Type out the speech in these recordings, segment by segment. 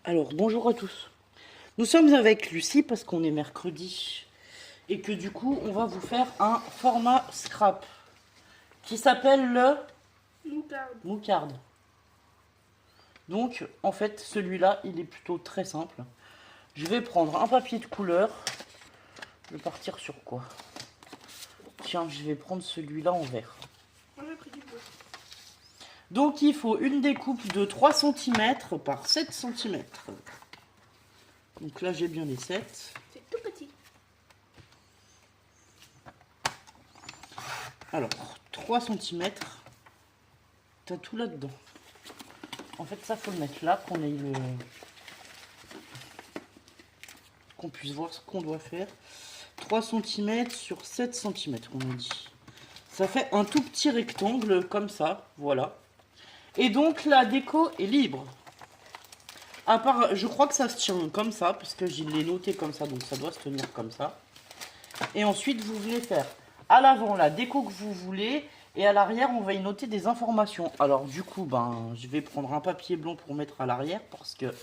Alors, bonjour à tous. Nous sommes avec Lucie parce qu'on est mercredi et que du coup, on va vous faire un format scrap qui s'appelle le Moucard. Donc, en fait, celui-là, il est plutôt très simple. Je vais prendre un papier de couleur. Je vais partir sur quoi? Tiens, je vais prendre celui-là en vert. Moi j'ai pris du bleu. Donc, il faut une découpe de 3 cm par 7 cm. Donc là, j'ai bien les 7. C'est tout petit. Alors, 3 cm, t'as tout là-dedans. En fait, ça, faut le mettre là, qu'on puisse voir ce qu'on doit faire. 3 cm sur 7 cm, on a dit. Ça fait un tout petit rectangle comme ça, voilà. Et donc, la déco est libre. À part, je crois que ça se tient comme ça, parce que je l'ai noté comme ça, donc ça doit se tenir comme ça. Et ensuite, vous venez faire à l'avant la déco que vous voulez. Et à l'arrière, on va y noter des informations. Alors du coup, je vais prendre un papier blanc pour mettre à l'arrière. Parce que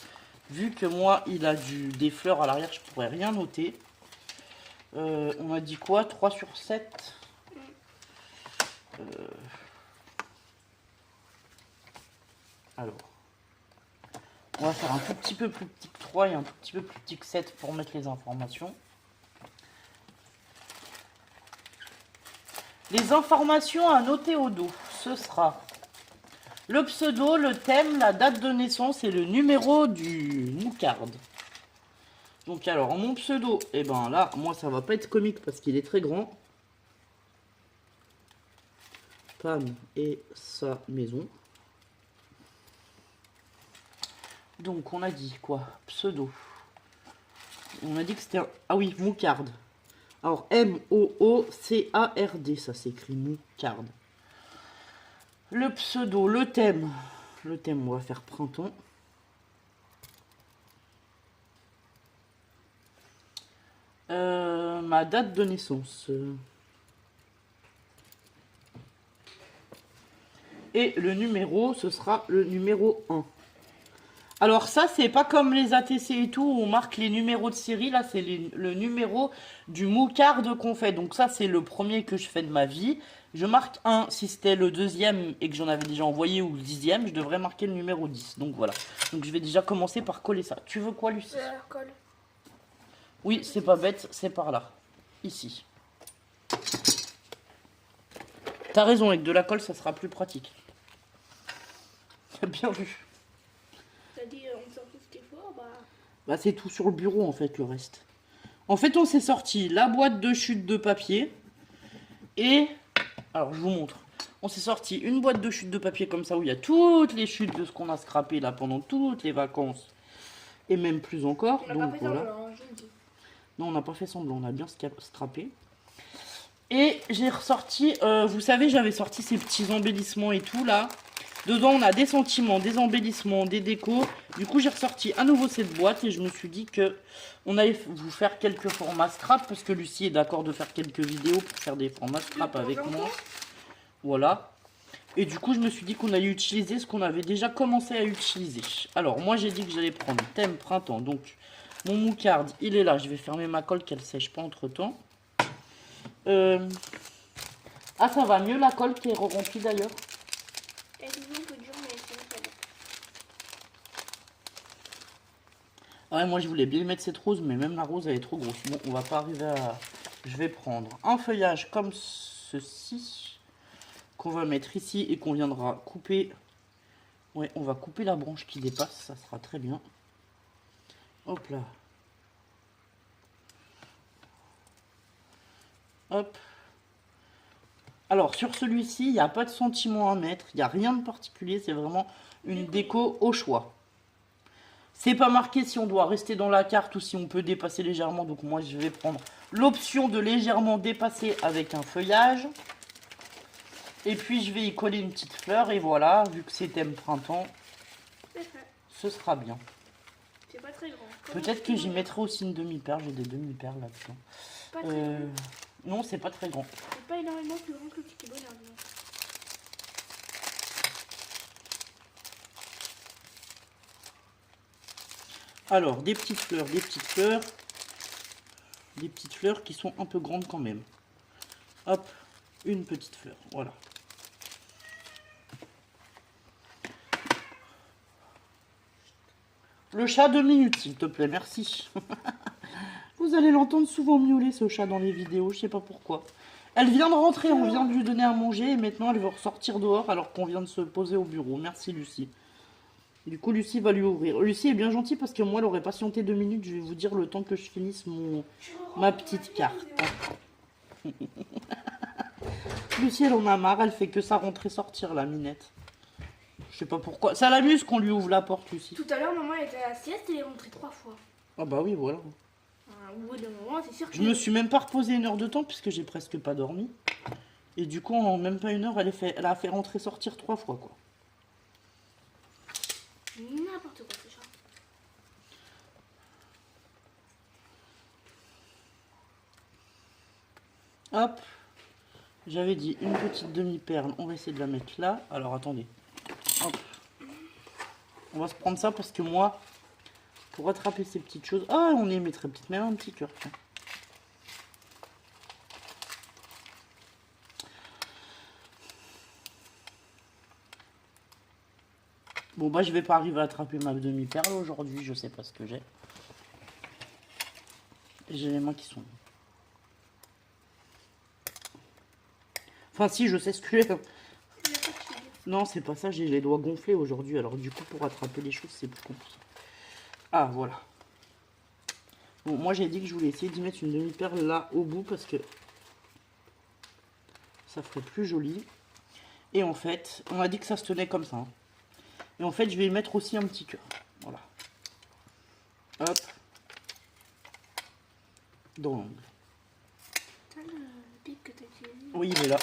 vu que moi, il a des fleurs à l'arrière, je pourrais rien noter. On a dit quoi? 3 sur 7. Alors, on va faire un tout petit peu plus petit que 3 et un tout petit peu plus petit que 7 pour mettre les informations. Les informations à noter au dos, ce sera le pseudo, le thème, la date de naissance et le numéro du Moucard. Donc alors, mon pseudo, et ben là, moi ça va pas être comique parce qu'il est très grand. Pam et sa maison. Donc on a dit quoi? Pseudo. On a dit que c'était un... Ah oui, Moucard. Alors M-O-O-C-A-R-D, ça s'écrit Moucard. Le pseudo, le thème. Le thème, on va faire printemps. Ma date de naissance. Et le numéro, ce sera le numéro 1. Alors ça, c'est pas comme les ATC et tout, où on marque les numéros de série. Là, c'est le numéro du Moucard qu'on fait. Donc ça, c'est le premier que je fais de ma vie. Je marque 1. Si c'était le deuxième et que j'en avais déjà envoyé, ou le 10e, je devrais marquer le numéro 10. Donc voilà. Donc je vais déjà commencer par coller ça. Tu veux quoi, Lucie? Colle. Oui, c'est pas bête, c'est par là. Ici. T'as raison, avec de la colle, ça sera plus pratique. Bien vu. T'as dit on sort tout ce qu'il faut, Bah c'est tout sur le bureau en fait, le reste. En fait, on s'est sorti la boîte de chute de papier et... Alors, je vous montre. On s'est sorti une boîte de chute de papier comme ça où il y a toutes les chutes de ce qu'on a scrappé là pendant toutes les vacances. Et même plus encore. on n'a Donc pas fait voilà. semblant, je me dis. Non, on n'a pas fait semblant, on a bien scrappé. Et j'ai ressorti, vous savez, j'avais sorti ces petits embellissements et tout là. Dedans, on a des sentiments, des embellissements, des décos. Du coup, j'ai ressorti à nouveau cette boîte et je me suis dit que on allait vous faire quelques formats scrap parce que Lucie est d'accord de faire quelques vidéos pour faire des formats scrap avec moi. Voilà. Et du coup, je me suis dit qu'on allait utiliser ce qu'on avait déjà commencé à utiliser. Alors, moi, j'ai dit que j'allais prendre thème printemps. Donc, mon Moucard, il est là. Je vais fermer ma colle qu'elle sèche pas entre-temps. Ah, ça va mieux la colle qui est remplie d'ailleurs. Elle est un peu dure, mais c'est très bien. Ouais, moi je voulais bien mettre cette rose, mais même la rose elle est trop grosse. Bon, on va pas arriver à... Je vais prendre un feuillage comme ceci, qu'on va mettre ici et qu'on viendra couper. Ouais, on va couper la branche qui dépasse, ça sera très bien. Hop là. Hop. Alors, sur celui-ci, il n'y a pas de sentiment à mettre, il n'y a rien de particulier, c'est vraiment une déco au choix. C'est pas marqué si on doit rester dans la carte ou si on peut dépasser légèrement. Donc moi, je vais prendre l'option de légèrement dépasser avec un feuillage. Et puis, je vais y coller une petite fleur. Et voilà, vu que c'est thème printemps, ce sera bien. C'est pas très grand. Peut-être que j'y mettrai aussi une demi-paire. J'ai des demi-paires là-dedans. Pas très grand. Non, c'est pas très grand. C'est pas énormément plus grand que le petit bonheur. Alors, des petites fleurs, des petites fleurs. Des petites fleurs qui sont un peu grandes quand même. Hop, une petite fleur, voilà. Le chat 2 minutes, s'il te plaît, merci. Vous allez l'entendre souvent miauler, ce chat, dans les vidéos, je sais pas pourquoi. Elle vient de rentrer, on vient de lui donner à manger, et maintenant elle veut ressortir dehors alors qu'on vient de se poser au bureau. Merci, Lucie. Du coup, Lucie va lui ouvrir. Lucie est bien gentille parce que moi, elle aurait patienté 2 minutes. Je vais vous dire le temps que je finisse ma petite carte. Lucie, elle en a marre, elle fait que ça rentrer-sortir, la minette. Je sais pas pourquoi. Ça l'amuse qu'on lui ouvre la porte, Lucie. Tout à l'heure, maman elle était à la sieste et elle est rentrée 3 fois. Ah bah oui, voilà. Au bout d'un moment, c'est sûr que... Je me suis même pas reposé 1 heure de temps puisque j'ai presque pas dormi. Et du coup, en même pas 1 heure, elle a fait rentrer-sortir 3 fois, quoi. N'importe quoi, ce chat. Hop. J'avais dit une petite demi-perle. On va essayer de la mettre là. Alors, attendez. Hop. On va se prendre ça parce que moi, pour attraper ces petites choses... Ah, on y mettrait peut-être même un petit cœur, tiens. Bon, bah, je vais pas arriver à attraper ma demi-perle aujourd'hui. Je sais pas ce que j'ai. J'ai les mains qui sont... Enfin, si, je sais ce que j'ai. Non, c'est pas ça. J'ai les doigts gonflés aujourd'hui. Alors, du coup, pour attraper les choses, c'est plus compliqué. Ah, voilà. Bon, moi, j'ai dit que je voulais essayer d'y mettre une demi-perle là, au bout, parce que ça ferait plus joli. Et en fait, on a dit que ça se tenait comme ça. Hein. Et en fait, je vais y mettre aussi un petit cœur. Voilà. Hop. Dans l'angle. T'as le pic que t'as utilisé. Oui, mais là.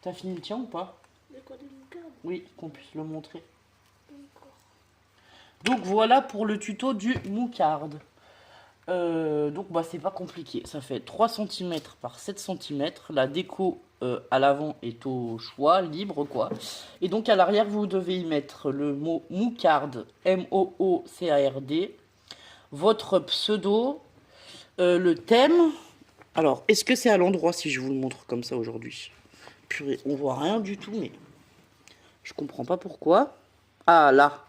T'as fini le tien ou pas? De quoi, de moutarde? Oui, qu'on puisse le montrer. D'accord. Donc voilà pour le tuto du moutarde. Donc bah c'est pas compliqué. Ça fait 3 cm par 7 cm. La déco à l'avant est au choix, libre quoi. Et donc à l'arrière vous devez y mettre le mot moucarde, M-O-O-C-A-R-D. Votre pseudo, le thème. Alors est-ce que c'est à l'endroit si je vous le montre comme ça aujourd'hui? Purée, on voit rien du tout mais je comprends pas pourquoi. Ah là.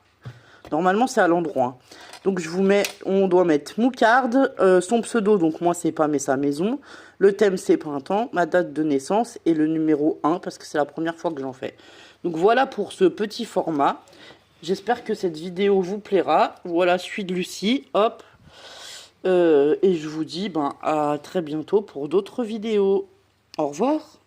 Normalement, c'est à l'endroit. Hein. Donc, je vous mets, on doit mettre moucarde, son pseudo, donc moi, c'est pas, mais sa maison. Le thème, c'est printemps, ma date de naissance et le numéro 1, parce que c'est la première fois que j'en fais. Donc, voilà pour ce petit format. J'espère que cette vidéo vous plaira. Voilà, suite de Lucie, hop. Et je vous dis à très bientôt pour d'autres vidéos. Au revoir.